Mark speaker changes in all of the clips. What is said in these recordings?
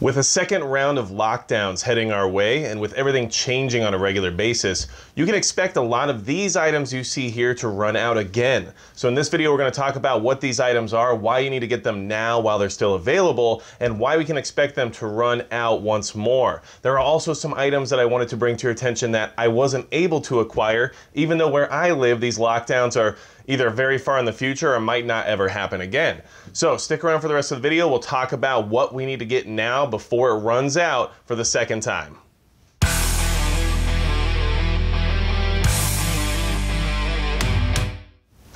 Speaker 1: With a second round of lockdowns heading our way, and with everything changing on a regular basis, you can expect a lot of these items you see here to run out again. So in this video, we're going to talk about what these items are, why you need to get them now while they're still available, and why we can expect them to run out once more. There are also some items that I wanted to bring to your attention that I wasn't able to acquire, even though where I live, these lockdowns are either very far in the future or might not ever happen again. So stick around for the rest of the video. We'll talk about what we need to get now before it runs out for the second time.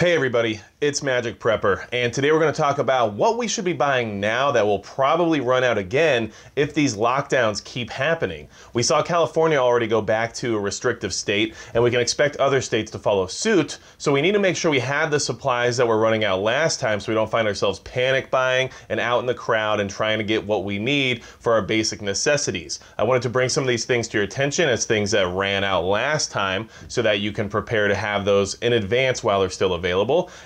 Speaker 1: Hey everybody, it's Magic Prepper, and today we're going to talk about what we should be buying now that will probably run out again if these lockdowns keep happening. We saw California already go back to a restrictive state, and we can expect other states to follow suit, so we need to make sure we have the supplies that were running out last time so we don't find ourselves panic buying and out in the crowd and trying to get what we need for our basic necessities. I wanted to bring some of these things to your attention as things that ran out last time so that you can prepare to have those in advance while they're still available,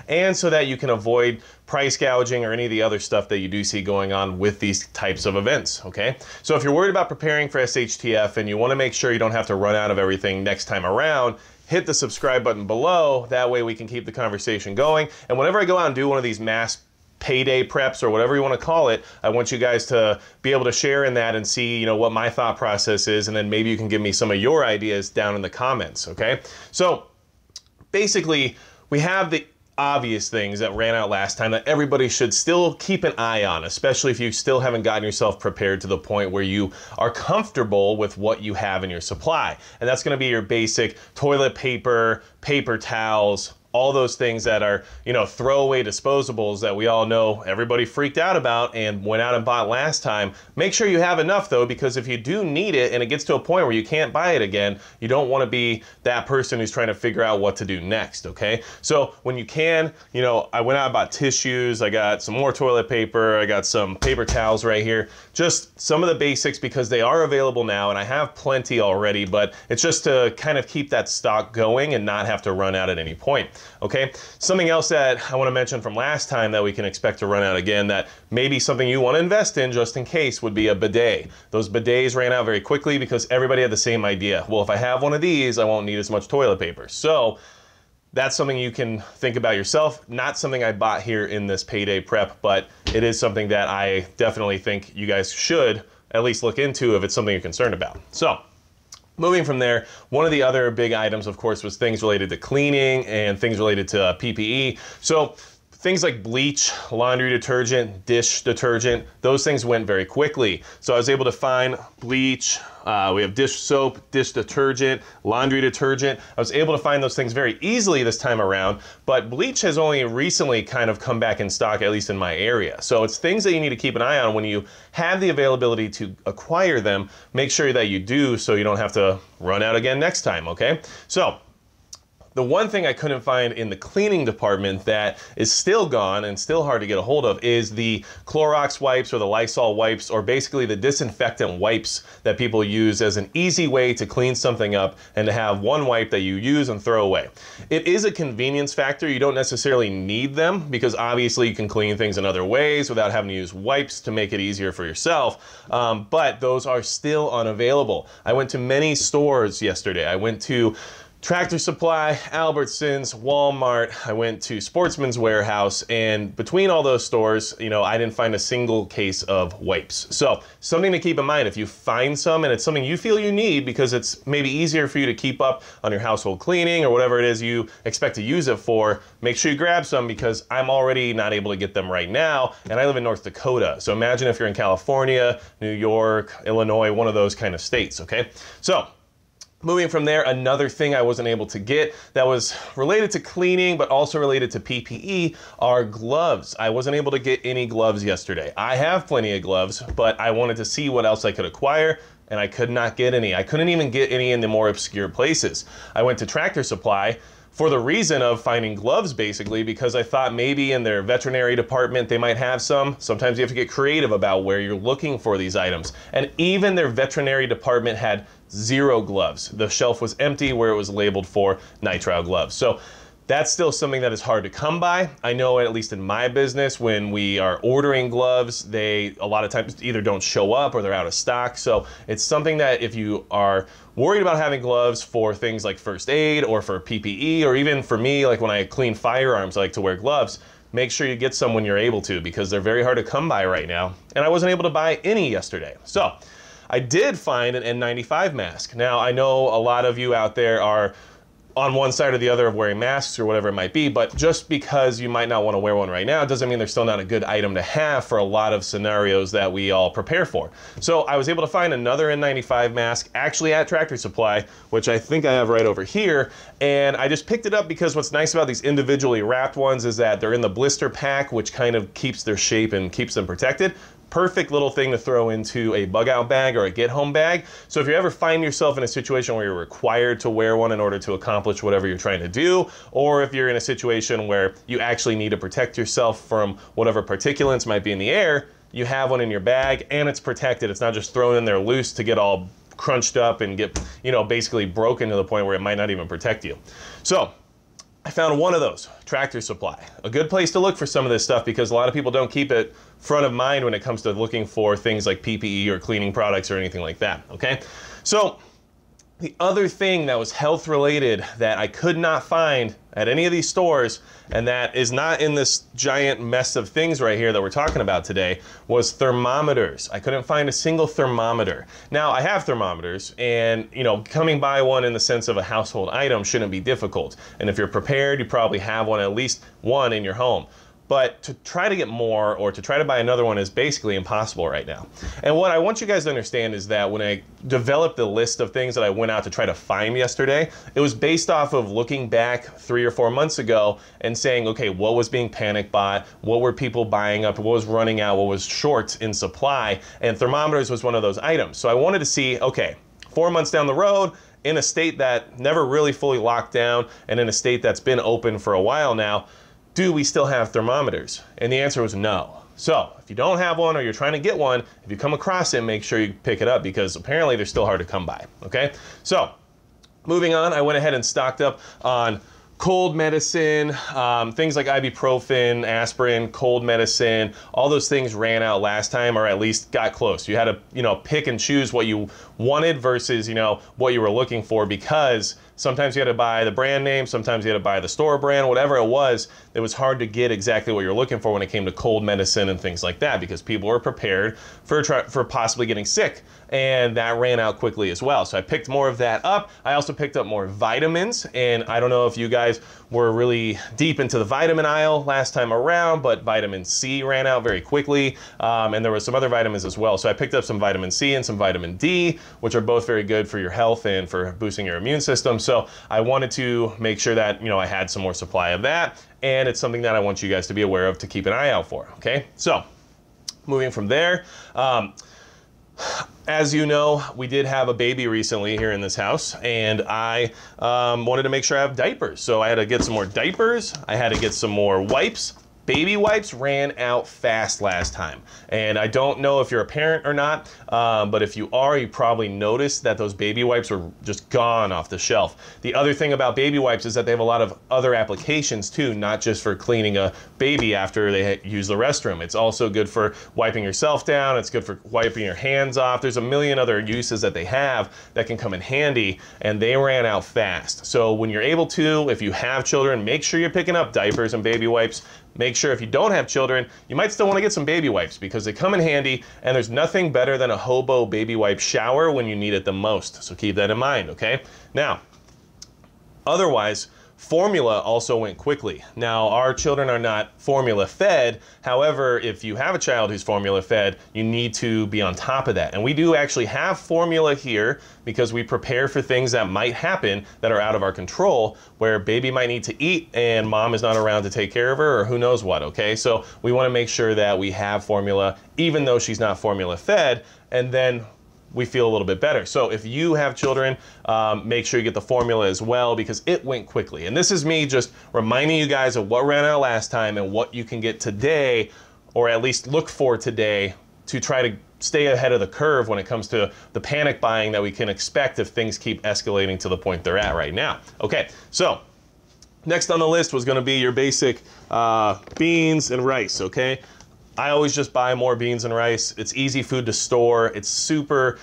Speaker 1: and so that you can avoid price gouging or any of the other stuff that you do see going on with these types of events, okay? So if you're worried about preparing for SHTF and you want to make sure you don't have to run out of everything next time around, hit the subscribe button below. That way we can keep the conversation going. And whenever I go out and do one of these mass payday preps or whatever you want to call it, I want you guys to be able to share in that and see, what my thought process is, and then maybe you can give me some of your ideas down in the comments, okay? So basically, we have the obvious things that ran out last time that everybody should still keep an eye on, especially if you still haven't gotten yourself prepared to the point where you are comfortable with what you have in your supply. And that's going to be your basic toilet paper, paper towels, all those things that are, throwaway disposables that we all know everybody freaked out about and went out and bought last time. Make sure you have enough though, because if you do need it and it gets to a point where you can't buy it again, you don't want to be that person who's trying to figure out what to do next, okay? So when you can, I went out and bought tissues, I got some more toilet paper, I got some paper towels right here, just some of the basics because they are available now and I have plenty already, but it's just to kind of keep that stock going and not have to run out at any point. Okay, something else that I want to mention from last time that we can expect to run out again that maybe something you want to invest in just in case would be a bidet. Those bidets ran out very quickly because everybody had the same idea. Well, if I have one of these, I won't need as much toilet paper. So that's something you can think about yourself. Not something I bought here in this payday prep, but it is something that I definitely think you guys should at least look into if it's something you're concerned about. So moving from there, one of the other big items, of course, was things related to cleaning and things related to PPE. So things like bleach, laundry detergent, dish detergent, those things went very quickly. So I was able to find bleach, we have dish soap, dish detergent, laundry detergent. I was able to find those things very easily this time around, but bleach has only recently kind of come back in stock, at least in my area. So it's things that you need to keep an eye on when you have the availability to acquire them. Make sure that you do so you don't have to run out again next time, okay? So the one thing I couldn't find in the cleaning department that is still gone and still hard to get a hold of is the Clorox wipes or the Lysol wipes, or basically the disinfectant wipes that people use as an easy way to clean something up and to have one wipe that you use and throw away. It is a convenience factor. You don't necessarily need them because obviously you can clean things in other ways without having to use wipes to make it easier for yourself, but those are still unavailable. I went to many stores yesterday. I went to Tractor Supply, Albertsons, Walmart, I went to Sportsman's Warehouse, and between all those stores, I didn't find a single case of wipes. So something to keep in mind, if you find some and it's something you feel you need because it's maybe easier for you to keep up on your household cleaning or whatever it is you expect to use it for, make sure you grab some because I'm already not able to get them right now, and I live in North Dakota. So imagine if you're in California, New York, Illinois, one of those kind of states, okay? So moving from there, another thing I wasn't able to get that was related to cleaning but also related to PPE are gloves. I wasn't able to get any gloves yesterday. I have plenty of gloves, but I wanted to see what else I could acquire, and I could not get any. I couldn't even get any in the more obscure places. I went to Tractor Supply for the reason of finding gloves, basically, because I thought maybe in their veterinary department they might have some. Sometimes you have to get creative about where you're looking for these items. And even their veterinary department had 0 gloves. The shelf was empty where it was labeled for nitrile gloves. So That's still something that is hard to come by. I know at least in my business, when we are ordering gloves, they a lot of times either don't show up or they're out of stock. So it's something that if you are worried about having gloves for things like first aid or for PPE, or even for me, like when I clean firearms, I like to wear gloves, make sure you get some when you're able to, because they're very hard to come by right now. And I wasn't able to buy any yesterday. So I did find an N95 mask. Now, I know a lot of you out there are on one side or the other of wearing masks or whatever it might be, but just because you might not want to wear one right now doesn't mean they're still not a good item to have for a lot of scenarios that we all prepare for. So I was able to find another N95 mask actually at Tractor Supply, which I think I have right over here, and I just picked it up because what's nice about these individually wrapped ones is that they're in the blister pack, which kind of keeps their shape and keeps them protected. Perfect little thing to throw into a bug out bag or a get home bag. So if you ever find yourself in a situation where you're required to wear one in order to accomplish whatever you're trying to do, or if you're in a situation where you actually need to protect yourself from whatever particulates might be in the air, you have one in your bag and it's protected. It's not just thrown in there loose to get all crunched up and get, you know, basically broken to the point where it might not even protect you. So I found one of those, Tractor Supply. A good place to look for some of this stuff because a lot of people don't keep it front of mind when it comes to looking for things like PPE or cleaning products or anything like that, okay? So the other thing that was health related that I could not find at any of these stores, and that is not in this giant mess of things right here that we're talking about today, was thermometers. I couldn't find a single thermometer. Now, I have thermometers, and you know, coming by one in the sense of a household item shouldn't be difficult. And if you're prepared, you probably have one, at least one in your home. But to try to get more or to try to buy another one is basically impossible right now. And what I want you guys to understand is that when I developed the list of things that I went out to try to find yesterday, it was based off of looking back 3 or 4 months ago and saying, okay, what was being panic bought? What were people buying up? What was running out? What was short in supply? And thermometers was one of those items. So I wanted to see, okay, 4 months down the road, in a state that never really fully locked down and in a state that's been open for a while now, do we still have thermometers? And the answer was no. So if you don't have one or you're trying to get one, if you come across it, make sure you pick it up because apparently they're still hard to come by, okay? So moving on, I went ahead and stocked up on cold medicine, things like ibuprofen, aspirin, cold medicine, all those things ran out last time, or at least got close. You had to, you know, pick and choose what you wanted versus, you know, what you were looking for, because sometimes you had to buy the brand name, sometimes you had to buy the store brand, whatever it was hard to get exactly what you're looking for when it came to cold medicine and things like that, because people were prepared for possibly getting sick. And that ran out quickly as well. So I picked more of that up. I also picked up more vitamins, and I don't know if you guys were really deep into the vitamin aisle last time around, but vitamin C ran out very quickly, and there were some other vitamins as well. So I picked up some vitamin C and some vitamin D, which are both very good for your health and for boosting your immune system. So I wanted to make sure that, you know, I had some more supply of that, and it's something that I want you guys to be aware of to keep an eye out for, okay? So moving from there, as you know, we did have a baby recently here in this house, and I wanted to make sure I have diapers. So I had to get some more diapers, I had to get some more wipes. Baby wipes ran out fast last time. And I don't know if you're a parent or not, but if you are, you probably noticed that those baby wipes were just gone off the shelf. The other thing about baby wipes is that they have a lot of other applications too, not just for cleaning a baby after they use the restroom. It's also good for wiping yourself down. It's good for wiping your hands off. There's a million other uses that they have that can come in handy, and they ran out fast. So when you're able to, if you have children, make sure you're picking up diapers and baby wipes. Make sure if you don't have children, you might still want to get some baby wipes because they come in handy, and there's nothing better than a hobo baby wipe shower when you need it the most. So keep that in mind, okay? Now, otherwise, formula also went quickly. Now, our children are not formula fed. However, if you have a child who's formula fed, you need to be on top of that. And we do actually have formula here because we prepare for things that might happen that are out of our control, where baby might need to eat and mom is not around to take care of her, or who knows what, okay? So we want to make sure that we have formula even though she's not formula fed, and then we feel a little bit better. So if you have children, make sure you get the formula as well because it went quickly. And this is me just reminding you guys of what ran out last time and what you can get today, or at least look for today, to try to stay ahead of the curve when it comes to the panic buying that we can expect if things keep escalating to the point they're at right now. Okay, so Next on the list was gonna be your basic beans and rice, okay? I always just buy more beans and rice. It's easy food to store. It's super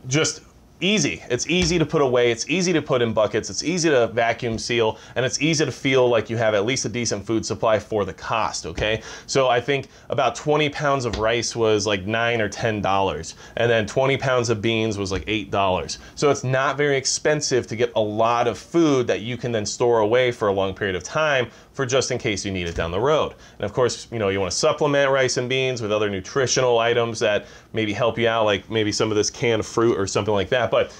Speaker 1: just easy. It's easy to put away. It's easy to put in buckets. It's easy to vacuum seal, and it's easy to feel like you have at least a decent food supply for the cost, okay? So I think about 20 pounds of rice was like $9 or $10, and then 20 pounds of beans was like $8. So it's not very expensive to get a lot of food that you can then store away for a long period of time for just in case you need it down the road. And of course, you know, you want to supplement rice and beans with other nutritional items that maybe help you out, like maybe some of this canned fruit or something like that. But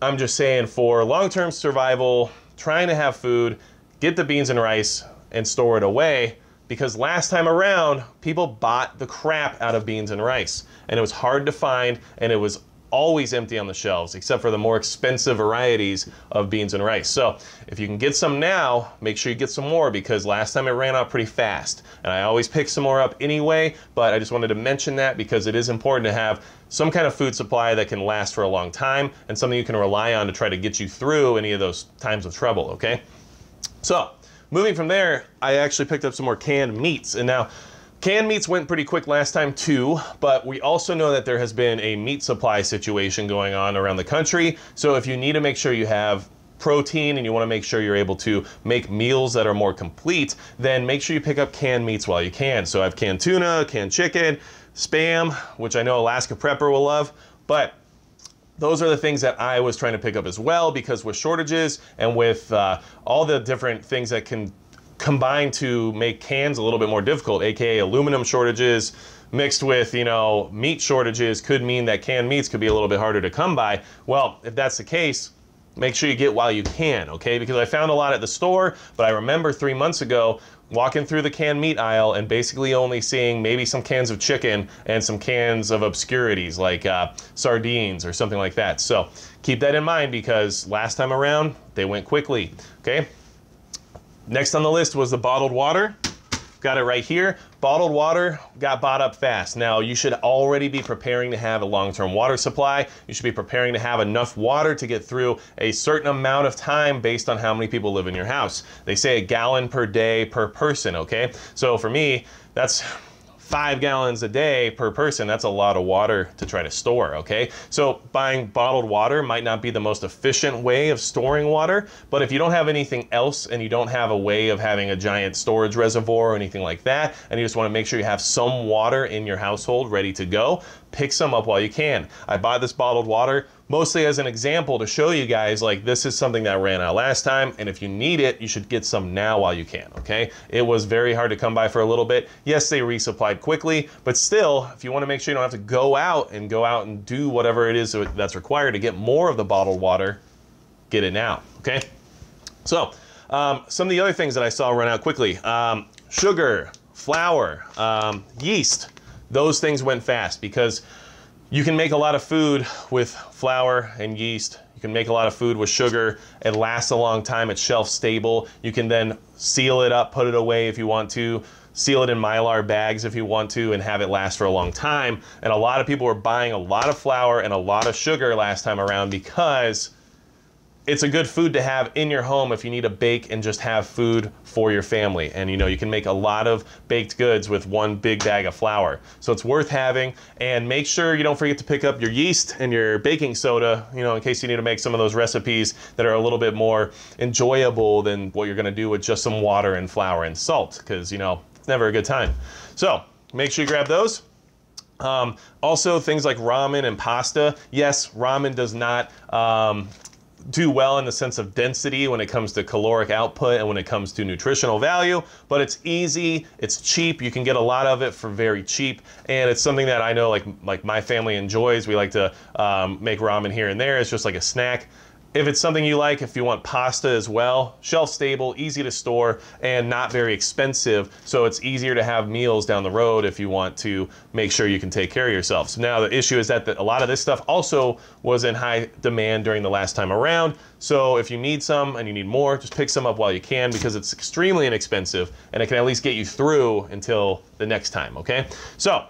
Speaker 1: I'm just saying, for long-term survival, trying to have food, get the beans and rice and store it away, because last time around, people bought the crap out of beans and rice, and it was hard to find, and it was always empty on the shelves, except for the more expensive varieties of beans and rice. So if you can get some now, make sure you get some more, because last time it ran out pretty fast. And I always pick some more up anyway, but I just wanted to mention that because it is important to have some kind of food supply that can last for a long time and something you can rely on to try to get you through any of those times of trouble, okay? So moving from there, I actually picked up some more canned meats. And now, canned meats went pretty quick last time too, but we also know that there has been a meat supply situation going on around the country. So if you need to make sure you have protein and you want to make sure you're able to make meals that are more complete, then make sure you pick up canned meats while you can. So I have canned tuna, canned chicken, Spam, which I know Alaska Prepper will love, but those are the things that I was trying to pick up as well, because with shortages and with all the different things that can combine to make cans a little bit more difficult, aka aluminum shortages mixed with, you know, meat shortages, could mean that canned meats could be a little bit harder to come by. Well, if that's the case, make sure you get while you can, okay? Because I found a lot at the store, but I remember 3 months ago walking through the canned meat aisle and basically only seeing maybe some cans of chicken and some cans of obscurities like sardines or something like that. So keep that in mind, because last time around they went quickly, okay? Next on the list was the bottled water. Got it right here. Bottled water got bought up fast. Now, you should already be preparing to have a long-term water supply. You should be preparing to have enough water to get through a certain amount of time based on how many people live in your house. They say a gallon per day per person, okay? So for me, that's 5 gallons a day per person. That's a lot of water to try to store, okay? So buying bottled water might not be the most efficient way of storing water, but if you don't have anything else and you don't have a way of having a giant storage reservoir or anything like that, and you just want to make sure you have some water in your household ready to go, pick some up while you can. I bought this bottled water mostly as an example to show you guys, like, this is something that ran out last time, and if you need it, you should get some now while you can, okay? It was very hard to come by for a little bit. Yes, they resupplied quickly, but still, if you want to make sure you don't have to go out and do whatever it is that's required to get more of the bottled water, get it now, okay? So, some of the other things that I saw run out quickly, sugar, flour, yeast, those things went fast because you can make a lot of food with flour and yeast. You can make a lot of food with sugar. It lasts a long time. It's shelf stable. You can then seal it up, put it away if you want to, seal it in Mylar bags if you want to, and have it last for a long time. And a lot of people were buying a lot of flour and a lot of sugar last time around because it's a good food to have in your home if you need to bake and just have food for your family. And you know, you can make a lot of baked goods with one big bag of flour. So it's worth having, and make sure you don't forget to pick up your yeast and your baking soda, you know, in case you need to make some of those recipes that are a little bit more enjoyable than what you're gonna do with just some water and flour and salt, because, you know, it's never a good time. So make sure you grab those. Also, things like ramen and pasta. Yes, ramen does not do well in the sense of density when it comes to caloric output and when it comes to nutritional value, but it's easy, it's cheap, you can get a lot of it for very cheap, and it's something that I know like my family enjoys. We like to make ramen here and there. It's just like a snack. If it's something you like, if you want pasta as well, shelf stable, easy to store, and not very expensive, so it's easier to have meals down the road if you want to make sure you can take care of yourself. So now the issue is that a lot of this stuff also was in high demand during the last time around, so if you need some and you need more, just pick some up while you can, because it's extremely inexpensive and it can at least get you through until the next time, okay? So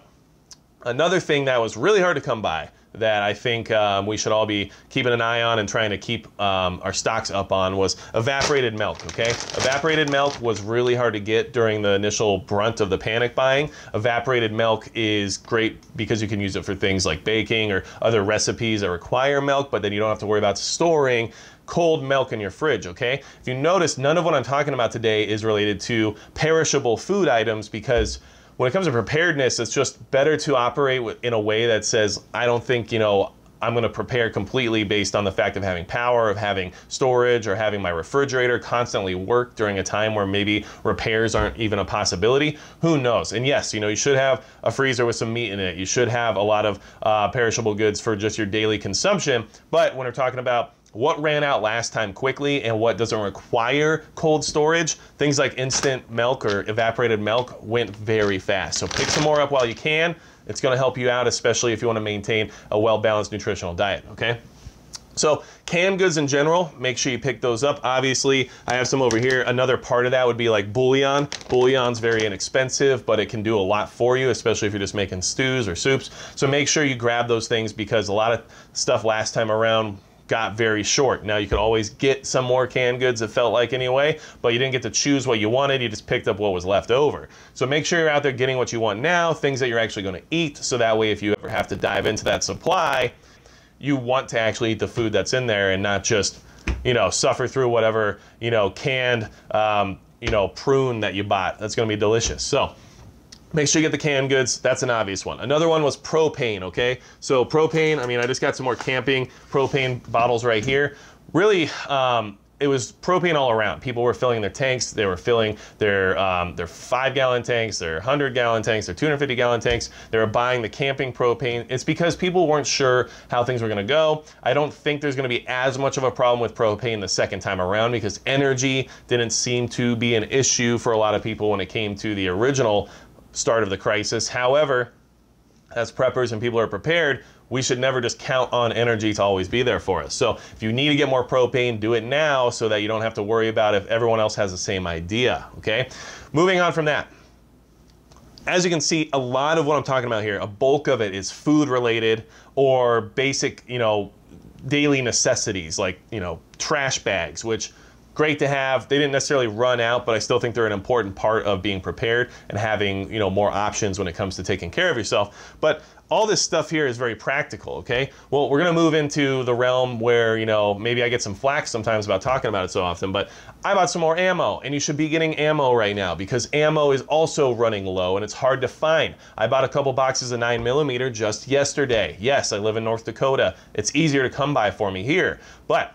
Speaker 1: another thing that was really hard to come by, that I think we should all be keeping an eye on and trying to keep our stocks up on was evaporated milk, okay? Evaporated milk was really hard to get during the initial brunt of the panic buying. Evaporated milk is great because you can use it for things like baking or other recipes that require milk, but then you don't have to worry about storing cold milk in your fridge, okay? If you notice, none of what I'm talking about today is related to perishable food items, because when it comes to preparedness, it's just better to operate in a way that says, I don't think, I'm going to prepare completely based on the fact of having power, of having storage, or having my refrigerator constantly work during a time where maybe repairs aren't even a possibility. Who knows? And yes, you should have a freezer with some meat in it. You should have a lot of perishable goods for just your daily consumption. But when we're talking about what ran out last time quickly and what doesn't require cold storage, things like instant milk or evaporated milk went very fast. So pick some more up while you can. It's going to help you out, especially if you want to maintain a well-balanced nutritional diet, okay? So canned goods in general, make sure you pick those up. Obviously, I have some over here. Another part of that would be like bouillon. Bouillon's very inexpensive, but it can do a lot for you, especially if you're just making stews or soups. So make sure you grab those things, because a lot of stuff last time around got very short. Now you could always get some more canned goods, it felt like anyway, but you didn't get to choose what you wanted, you just picked up what was left over. So make sure you're out there getting what you want now, things that you're actually going to eat, so that way if you ever have to dive into that supply, you want to actually eat the food that's in there and not just, suffer through whatever, canned, prune that you bought. That's going to be delicious. So make sure you get the canned goods. That's an obvious one. Another one was propane, okay? So propane, I just got some more camping propane bottles right here. Really, it was propane all around. People were filling their tanks. They were filling their 5-gallon tanks, their 100-gallon tanks, their 250-gallon tanks. They were buying the camping propane. It's because people weren't sure how things were gonna go. I don't think there's gonna be as much of a problem with propane the second time around, because energy didn't seem to be an issue for a lot of people when it came to the original start of the crisis. However, as preppers and people are prepared, we should never just count on energy to always be there for us. So if you need to get more propane, do it now so that you don't have to worry about if everyone else has the same idea, okay? Moving on from that. As you can see, a lot of what I'm talking about here, a bulk of it is food related or basic, daily necessities like, trash bags, which great to have. They didn't necessarily run out, but I still think they're an important part of being prepared and having, more options when it comes to taking care of yourself. But all this stuff here is very practical, okay? Well, we're gonna move into the realm where, maybe I get some flack sometimes about talking about it so often, but I bought some more ammo, and you should be getting ammo right now because ammo is also running low and it's hard to find. I bought a couple boxes of 9mm just yesterday. Yes, I live in North Dakota. It's easier to come by for me here, but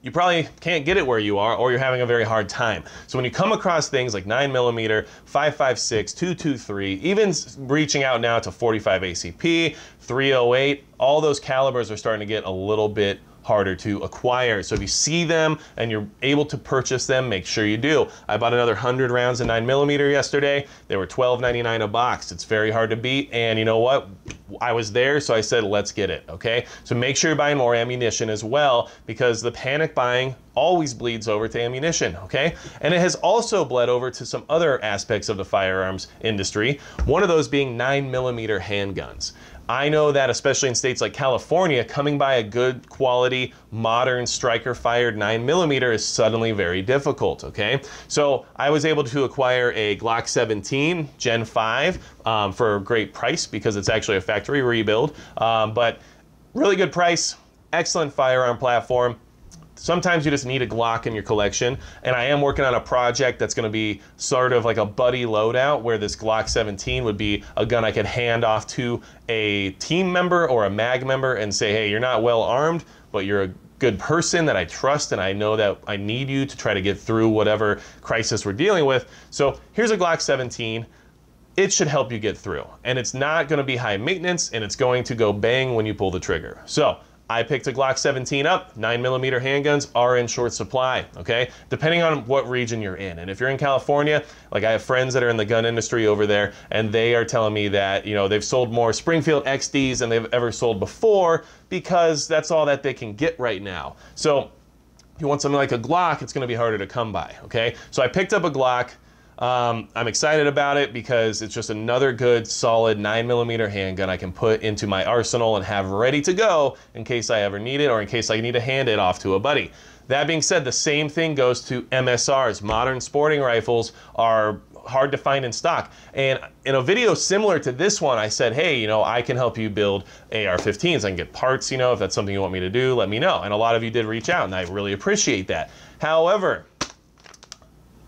Speaker 1: you probably can't get it where you are, or you're having a very hard time. So when you come across things like 9mm, 5.56, 223, even reaching out now to 45 ACP, 308, all those calibers are starting to get a little bit harder to acquire. So if you see them and you're able to purchase them, make sure you do. I bought another 100 rounds of 9mm yesterday. They were $12.99 a box. It's very hard to beat, and you know what? I was there, so I said, let's get it, okay? So make sure you're buying more ammunition as well, because the panic buying always bleeds over to ammunition, okay? And it has also bled over to some other aspects of the firearms industry, one of those being 9mm handguns. I know that especially in states like California, coming by a good quality, modern striker-fired 9mm is suddenly very difficult, okay? So I was able to acquire a Glock 17 Gen 5 for a great price because it's actually a factory rebuild, but really good price, excellent firearm platform. Sometimes you just need a Glock in your collection, and I am working on a project that's going to be sort of like a buddy loadout where this Glock 17 would be a gun I could hand off to a team member or a MAG member and say, hey, you're not well armed, but you're a good person that I trust, and I know that I need you to try to get through whatever crisis we're dealing with. So here's a Glock 17. It should help you get through, and it's not going to be high maintenance, and it's going to go bang when you pull the trigger. So I picked a Glock 17 up. 9mm handguns are in short supply, okay? Depending on what region you're in. And if you're in California, like I have friends that are in the gun industry over there, and they are telling me that, they've sold more Springfield XDs than they've ever sold before because that's all that they can get right now. So if you want something like a Glock, it's gonna be harder to come by, okay? So I picked up a Glock. I'm excited about it because it's just another good, solid 9mm handgun I can put into my arsenal and have ready to go in case I ever need it or in case I need to hand it off to a buddy. That being said, the same thing goes to MSRs. Modern sporting rifles are hard to find in stock. And in a video similar to this one, I said, hey, you know, I can help you build AR-15s. I can get parts, you know, if that's something you want me to do, let me know. And a lot of you did reach out, and I really appreciate that. However,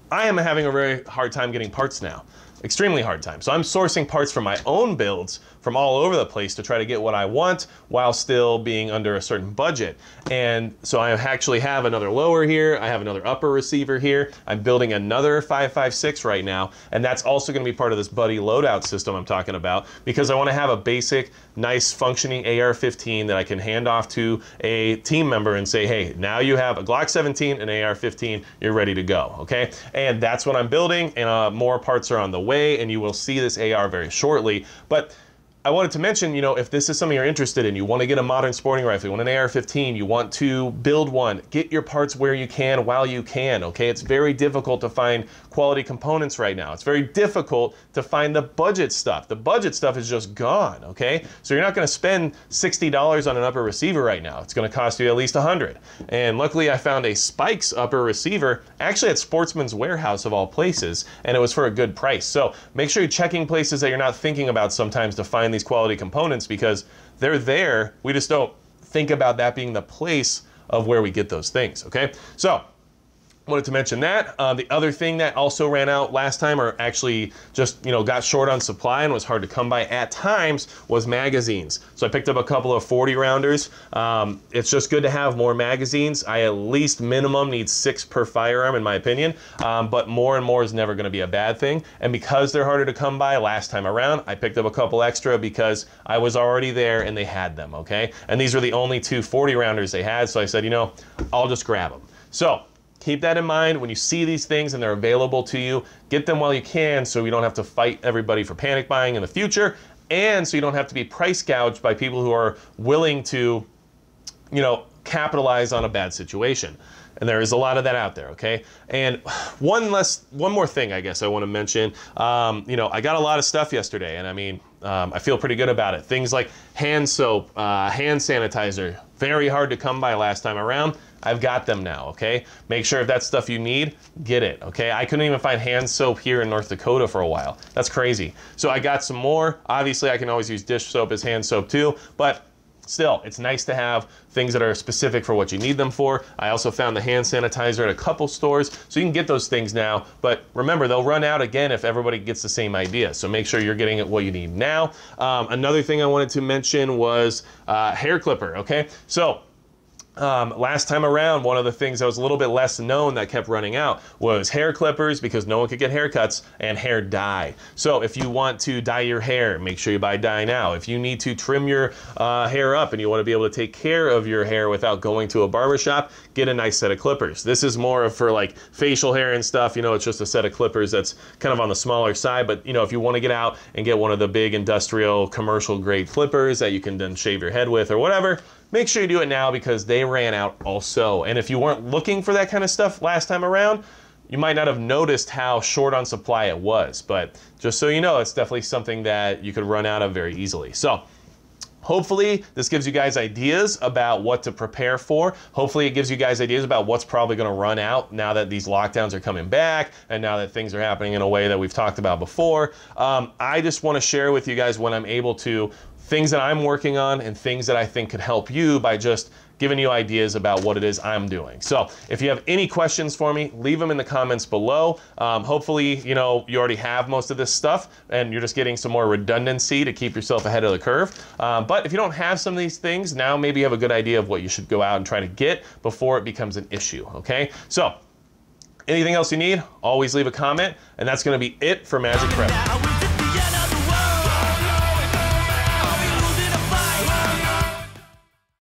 Speaker 1: I am having a very hard time getting parts now. Extremely hard time. So I'm sourcing parts for my own builds from all over the place to try to get what I want while still being under a certain budget. And so I actually have another lower here. I have another upper receiver here. I'm building another 5.56 right now. And that's also going to be part of this buddy loadout system I'm talking about because I want to have a basic, nice functioning AR-15 that I can hand off to a team member and say, hey, now you have a Glock 17 and AR-15, you're ready to go, okay? And that's what I'm building, and more parts are on the way, and you will see this AR very shortly. But I wanted to mention, you know, if this is something you're interested in, you want to get a modern sporting rifle, you want an AR-15, you want to build one, get your parts where you can while you can, okay? It's very difficult to find quality components right now. It's very difficult to find the budget stuff. The budget stuff is just gone, okay? So you're not going to spend $60 on an upper receiver right now. It's going to cost you at least $100. And luckily I found a Spikes upper receiver, actually at Sportsman's Warehouse of all places, and it was for a good price. So make sure you're checking places that you're not thinking about sometimes to find these quality components because they're there. We just don't think about that being the place of where we get those things, okay? So wanted to mention that. The other thing that also ran out last time, or actually just, you know, got short on supply and was hard to come by at times, was magazines. So I picked up a couple of 40 rounders. It's just good to have more magazines. I at least minimum need 6 per firearm in my opinion, but more and more is never going to be a bad thing. And because they're harder to come by last time around, I picked up a couple extra because I was already there and they had them, okay? And these were the only 2 40 rounders they had, so I said, you know, I'll just grab them. So keep that in mind when you see these things and they're available to you. Get them while you can so we don't have to fight everybody for panic buying in the future, and so you don't have to be price gouged by people who are willing to, you know, capitalize on a bad situation. And there is a lot of that out there, okay? And one more thing I guess I want to mention. You know, I got a lot of stuff yesterday, and I mean, I feel pretty good about it. Things like hand soap, hand sanitizer, very hard to come by last time around. I've got them now, okay? Make sure if that's stuff you need, get it, okay? I couldn't even find hand soap here in North Dakota for a while. That's crazy. So I got some more. Obviously, I can always use dish soap as hand soap too, but still, it's nice to have things that are specific for what you need them for. I also found the hand sanitizer at a couple stores, so you can get those things now. But remember, they'll run out again if everybody gets the same idea. So make sure you're getting what you need now. Another thing I wanted to mention was hair clipper, okay? So last time around, one of the things that was a little bit less known that kept running out was hair clippers, because no one could get haircuts, and hair dye. So if you want to dye your hair, make sure you buy dye now. If you need to trim your hair up and you want to be able to take care of your hair without going to a barbershop, get a nice set of clippers. This is more for like facial hair and stuff. You know, it's just a set of clippers that's kind of on the smaller side. But you know, if you want to get out and get one of the big industrial commercial grade clippers that you can then shave your head with or whatever, make sure you do it now because they ran out also. And if you weren't looking for that kind of stuff last time around, you might not have noticed how short on supply it was. But just so you know, it's definitely something that you could run out of very easily. So hopefully this gives you guys ideas about what to prepare for. Hopefully it gives you guys ideas about what's probably going to run out now that these lockdowns are coming back and now that things are happening in a way that we've talked about before. I just want to share with you guys when I'm able to, things that I'm working on and things that I think could help you by just giving you ideas about what it is I'm doing. So if you have any questions for me, leave them in the comments below. Hopefully, you know, you already have most of this stuff and you're just getting some more redundancy to keep yourself ahead of the curve. But if you don't have some of these things, now maybe you have a good idea of what you should go out and try to get before it becomes an issue, okay? So anything else you need, always leave a comment, and that's gonna be it for Magic Prep.